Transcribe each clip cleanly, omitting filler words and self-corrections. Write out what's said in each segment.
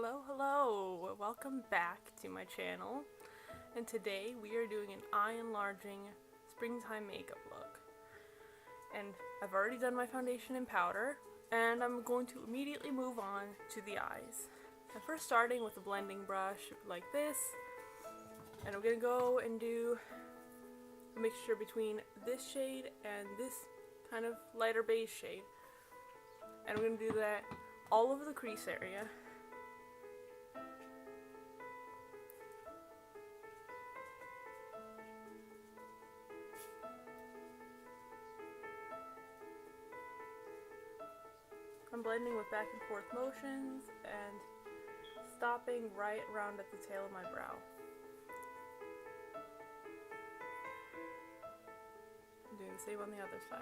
Hello, welcome back to my channel, and today we are doing an eye enlarging springtime makeup look. And I've already done my foundation and powder, and I'm going to immediately move on to the eyes. I'm first starting with a blending brush like this, and I'm going to go and do a mixture between this shade and this kind of lighter beige shade. And I'm going to do that all over the crease area. I'm blending with back and forth motions and stopping right around at the tail of my brow. I'm doing the same on the other side.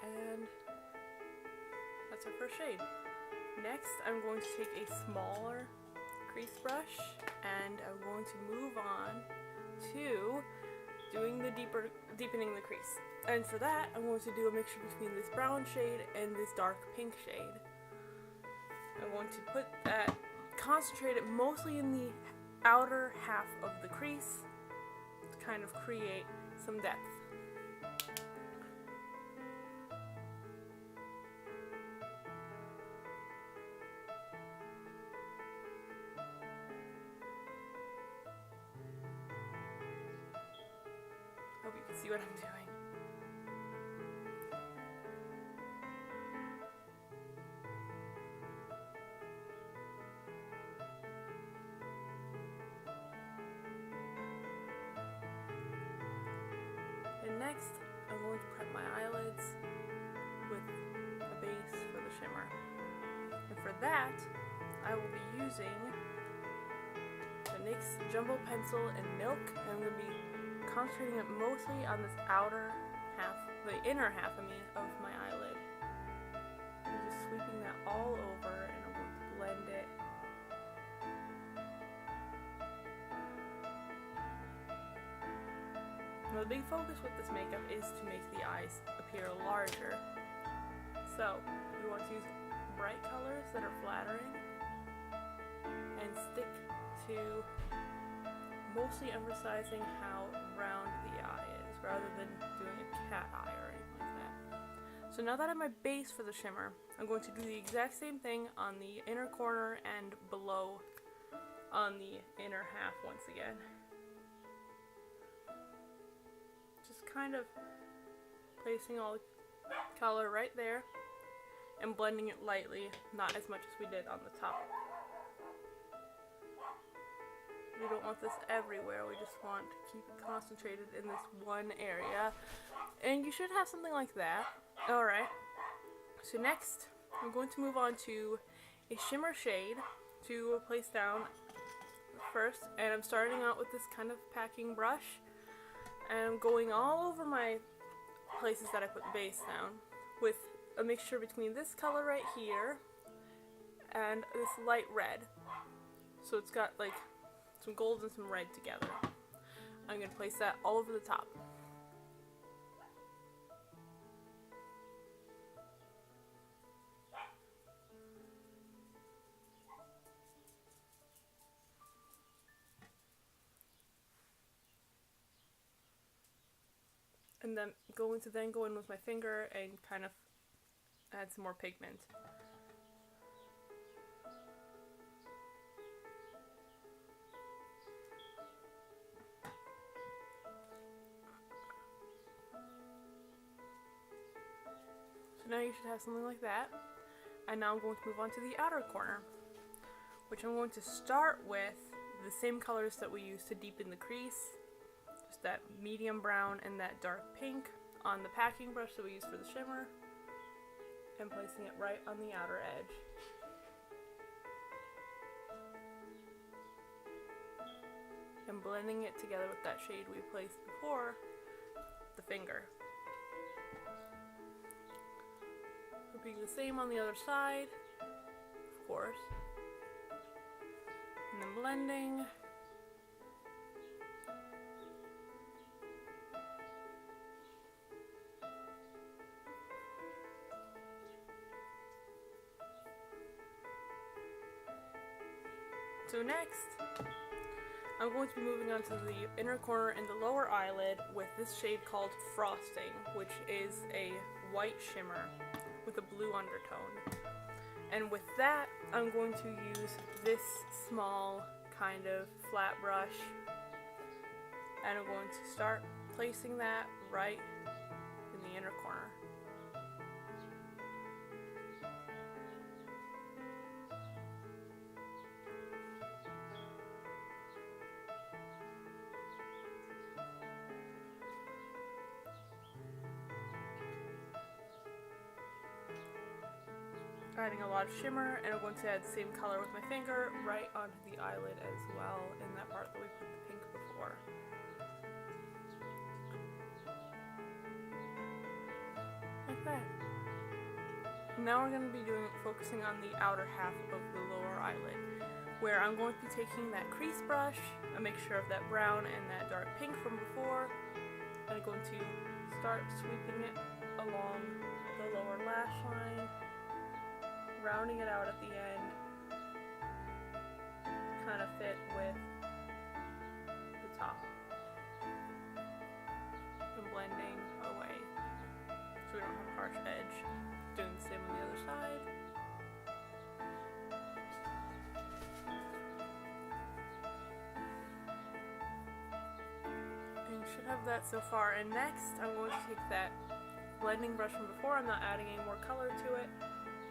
And that's our first shade. Next, I'm going to take a smaller crease brush and I'm going to move on to doing the deepening the crease. And for that, I'm going to do a mixture between this brown shade and this dark pink shade. I'm going to put that, concentrate it mostly in the outer half of the crease to kind of create some depth. Hope you can see what I'm doing. And next, I'm going to prep my eyelids with a base for the shimmer. And for that, I will be using the NYX Jumbo Pencil and Milk, and I'm going to be concentrating it mostly on this outer half, the inner half, of my eyelid. I'm just sweeping that all over, and I'm going to blend it. Now, the big focus with this makeup is to make the eyes appear larger. So, we want to use bright colors that are flattering and stick to mostly emphasizing how round the eye is rather than doing a cat eye or anything like that. So now that I have my base for the shimmer, I'm going to do the exact same thing on the inner corner and below on the inner half once again. Just kind of placing all the color right there and blending it lightly, not as much as we did on the top. We don't want this everywhere, we just want to keep it concentrated in this one area. And you should have something like that. Alright, so next I'm going to move on to a shimmer shade to place down first. And I'm starting out with this kind of packing brush. And I'm going all over my places that I put the base down with a mixture between this color right here and this light red. So it's got like some gold and some red together. I'm going to place that all over the top. And then go in with my finger and kind of add some more pigment. So now you should have something like that. And now I'm going to move on to the outer corner, which I'm going to start with the same colors that we used to deepen the crease. Just that medium brown and that dark pink on the packing brush that we used for the shimmer, and placing it right on the outer edge. And blending it together with that shade we placed before, the finger. Repeating the same on the other side, of course. And then blending. So next, I'm going to be moving on to the inner corner and the lower eyelid with this shade called Frosting, which is a white shimmer with a blue undertone. And with that, I'm going to use this small kind of flat brush, and I'm going to start placing that right in the inner corner. Adding a lot of shimmer, and I'm going to add the same color with my finger right onto the eyelid as well, in that part that we put the pink before. Like that. Now we're going to be focusing on the outer half of the lower eyelid, where I'm going to be taking that crease brush, a mixture of that brown and that dark pink from before, and I'm going to start sweeping it along the lower lash line, rounding it out at the end, kind of fit with the top, and blending away so we don't have a harsh edge. Doing the same on the other side. And you should have that so far. And next, I'm going to take that blending brush from before. I'm not adding any more color to it.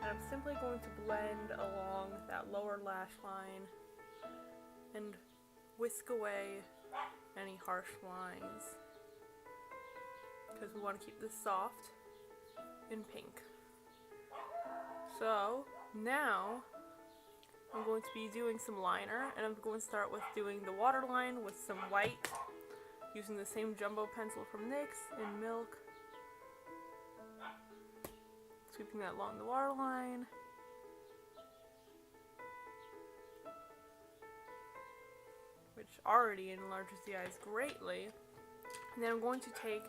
And I'm simply going to blend along that lower lash line and whisk away any harsh lines, because we want to keep this soft and pink. So now I'm going to be doing some liner, and I'm going to start with doing the waterline with some white, using the same jumbo pencil from NYX in Milk. Sweeping that along the waterline. Which already enlarges the eyes greatly. And then I'm going to take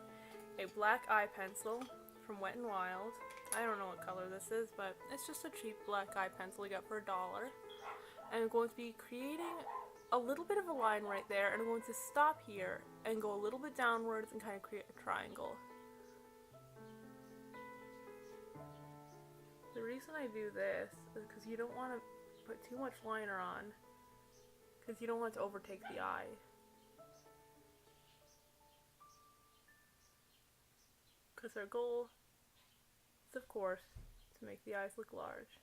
a black eye pencil from Wet n Wild. I don't know what color this is, but it's just a cheap black eye pencil you got for $1. And I'm going to be creating a little bit of a line right there, and I'm going to stop here and go a little bit downwards and kind of create a triangle. The reason I do this is because you don't want to put too much liner on, because you don't want it to overtake the eye. Because our goal is, of course, to make the eyes look large.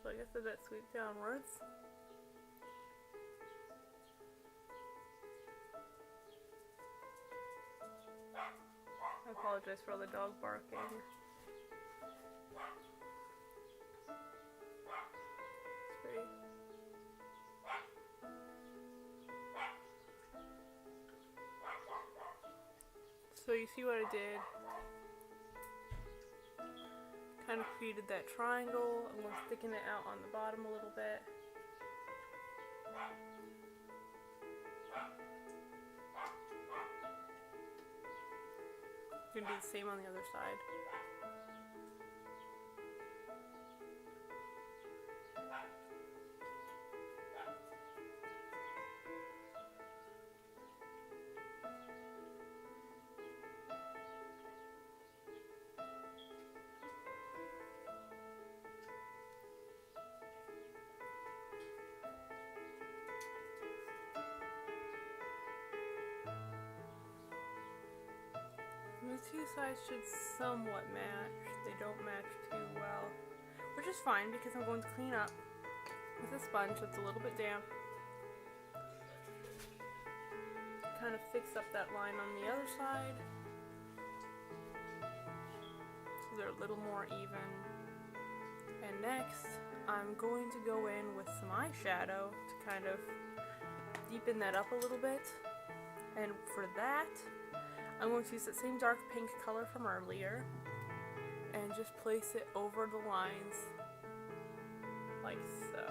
So I guess I that sweep downwards. I apologize for all the dog barking. It's pretty. So you see what I did? Kind of created that triangle. I'm going to thicken it out on the bottom a little bit. I'm going to do the same on the other side. The two sides should somewhat match. They don't match too well, which is fine because I'm going to clean up with a sponge that's a little bit damp. Kind of fix up that line on the other side so they're a little more even. And next, I'm going to go in with some eyeshadow to kind of deepen that up a little bit. And for that, I'm going to use that same dark pink color from earlier and just place it over the lines like so.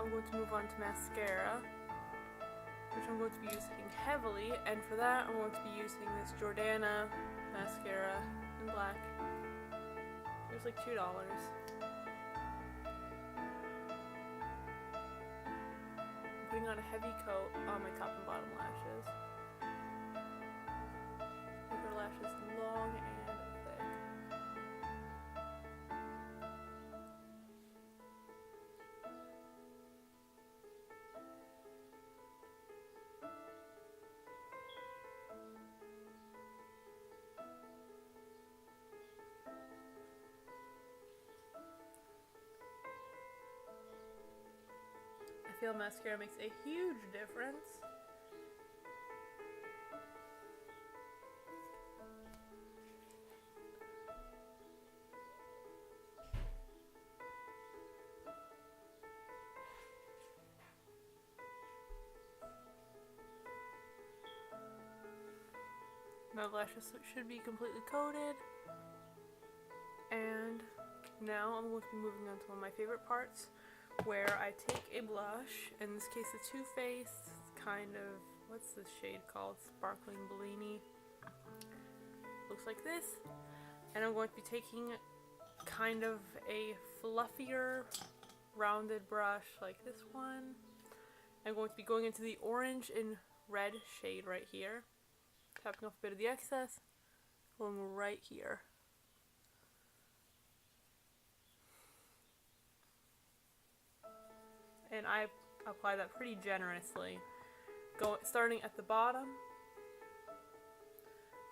I'm going to move on to mascara, which I'm going to be using heavily, and for that I'm going to be using this Jordana mascara in black. It was like $2. I'm putting on a heavy coat on my top and bottom lashes. Make our lashes long and thick. I feel mascara makes a huge difference. My lashes should be completely coated. And now I'm going to be moving on to one of my favorite parts, where I take a blush, in this case a Too Faced, kind of, what's this shade called? Sparkling Bellini. Looks like this. And I'm going to be taking kind of a fluffier, rounded brush like this one. I'm going to be going into the orange and red shade right here. Tapping off a bit of the excess, going right here. And I apply that pretty generously. Starting at the bottom,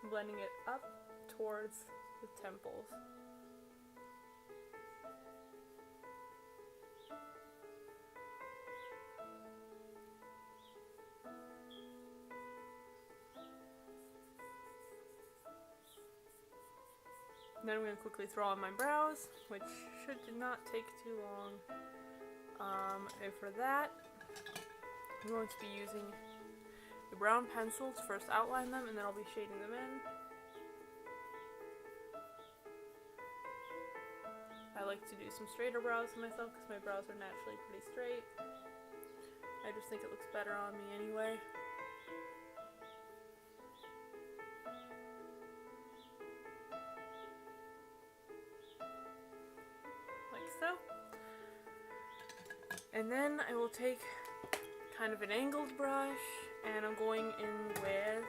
blending it up towards the temples. Then I'm going to quickly throw on my brows, which should not take too long. And for that, I'm going to be using the brown pencil to first outline them, and then I'll be shading them in. I like to do some straighter brows for myself because my brows are naturally pretty straight. I just think it looks better on me anyway. So, and then I will take kind of an angled brush, and I'm going in with,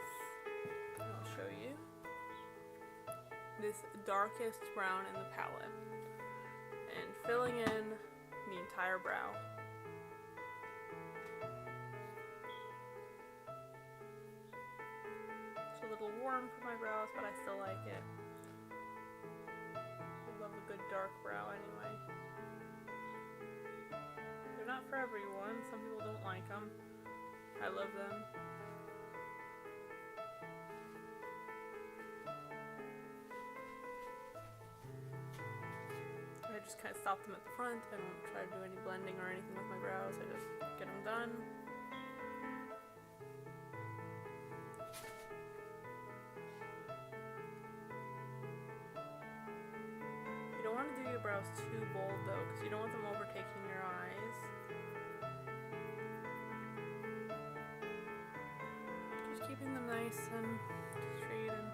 I'll show you, this darkest brown in the palette, and filling in the entire brow. It's a little warm for my brows, but I still like it. I love a good dark brow anyway. They're not for everyone. Some people don't like them. I love them. I just kind of stop them at the front. I don't try to do any blending or anything with my brows. I just get them done. You don't want to do your brows too bold though, because you don't want them overtaking your eyes. Just keeping them nice and straight and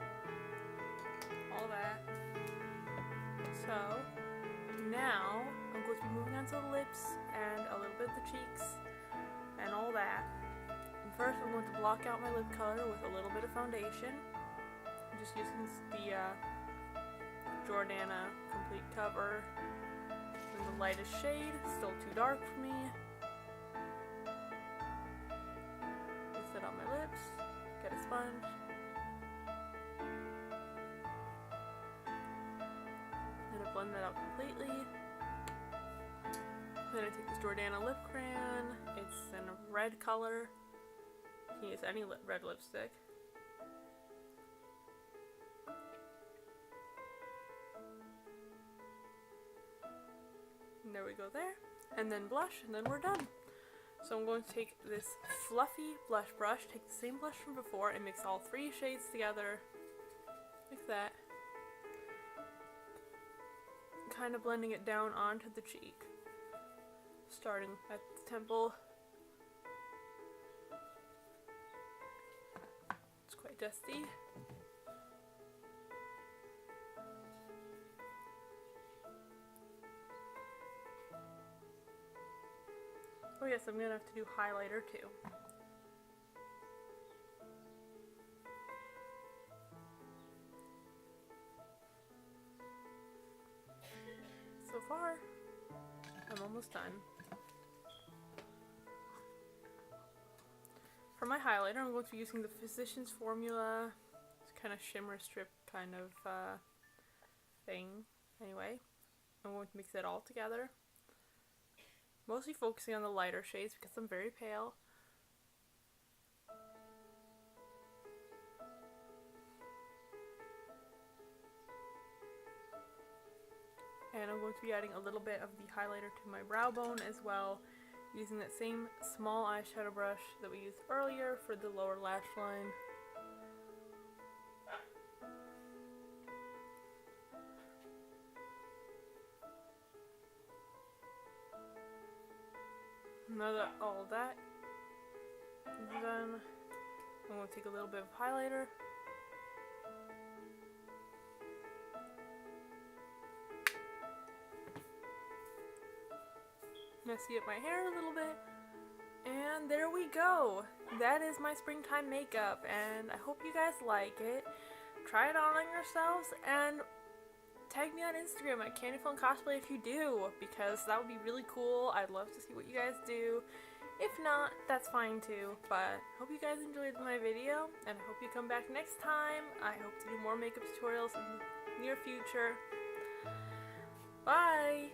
all that. So now I'm going to be moving on to the lips and a little bit of the cheeks and all that. And first I'm going to block out my lip color with a little bit of foundation. I'm just using the Jordana Complete Cover in the lightest shade, still too dark for me. Place it on my lips, get a sponge. Then I blend that out completely. Then I take this Jordana lip crayon. It's in a red color. You can use any red lipstick. And there we go there. And then blush, and then we're done. So I'm going to take this fluffy blush brush, take the same blush from before, and mix all three shades together, like that. Kind of blending it down onto the cheek. starting at the temple. It's quite dusty. Oh yes, I'm gonna have to do highlighter too. So far, I'm almost done. For my highlighter, I'm going to be using the Physician's Formula. It's kind of shimmer strip kind of thing. Anyway, I'm going to mix it all together. Mostly focusing on the lighter shades because I'm very pale. And I'm going to be adding a little bit of the highlighter to my brow bone as well, using that same small eyeshadow brush that we used earlier for the lower lash line. Now that all of that is done, I'm going to take a little bit of highlighter. Messy up my hair a little bit. And there we go. That is my springtime makeup, and I hope you guys like it. Try it on yourselves and tag me on Instagram at CandyFunCosplay if you do, because that would be really cool. I'd love to see what you guys do. If not, that's fine too. But hope you guys enjoyed my video, and I hope you come back next time. I hope to do more makeup tutorials in the near future. Bye!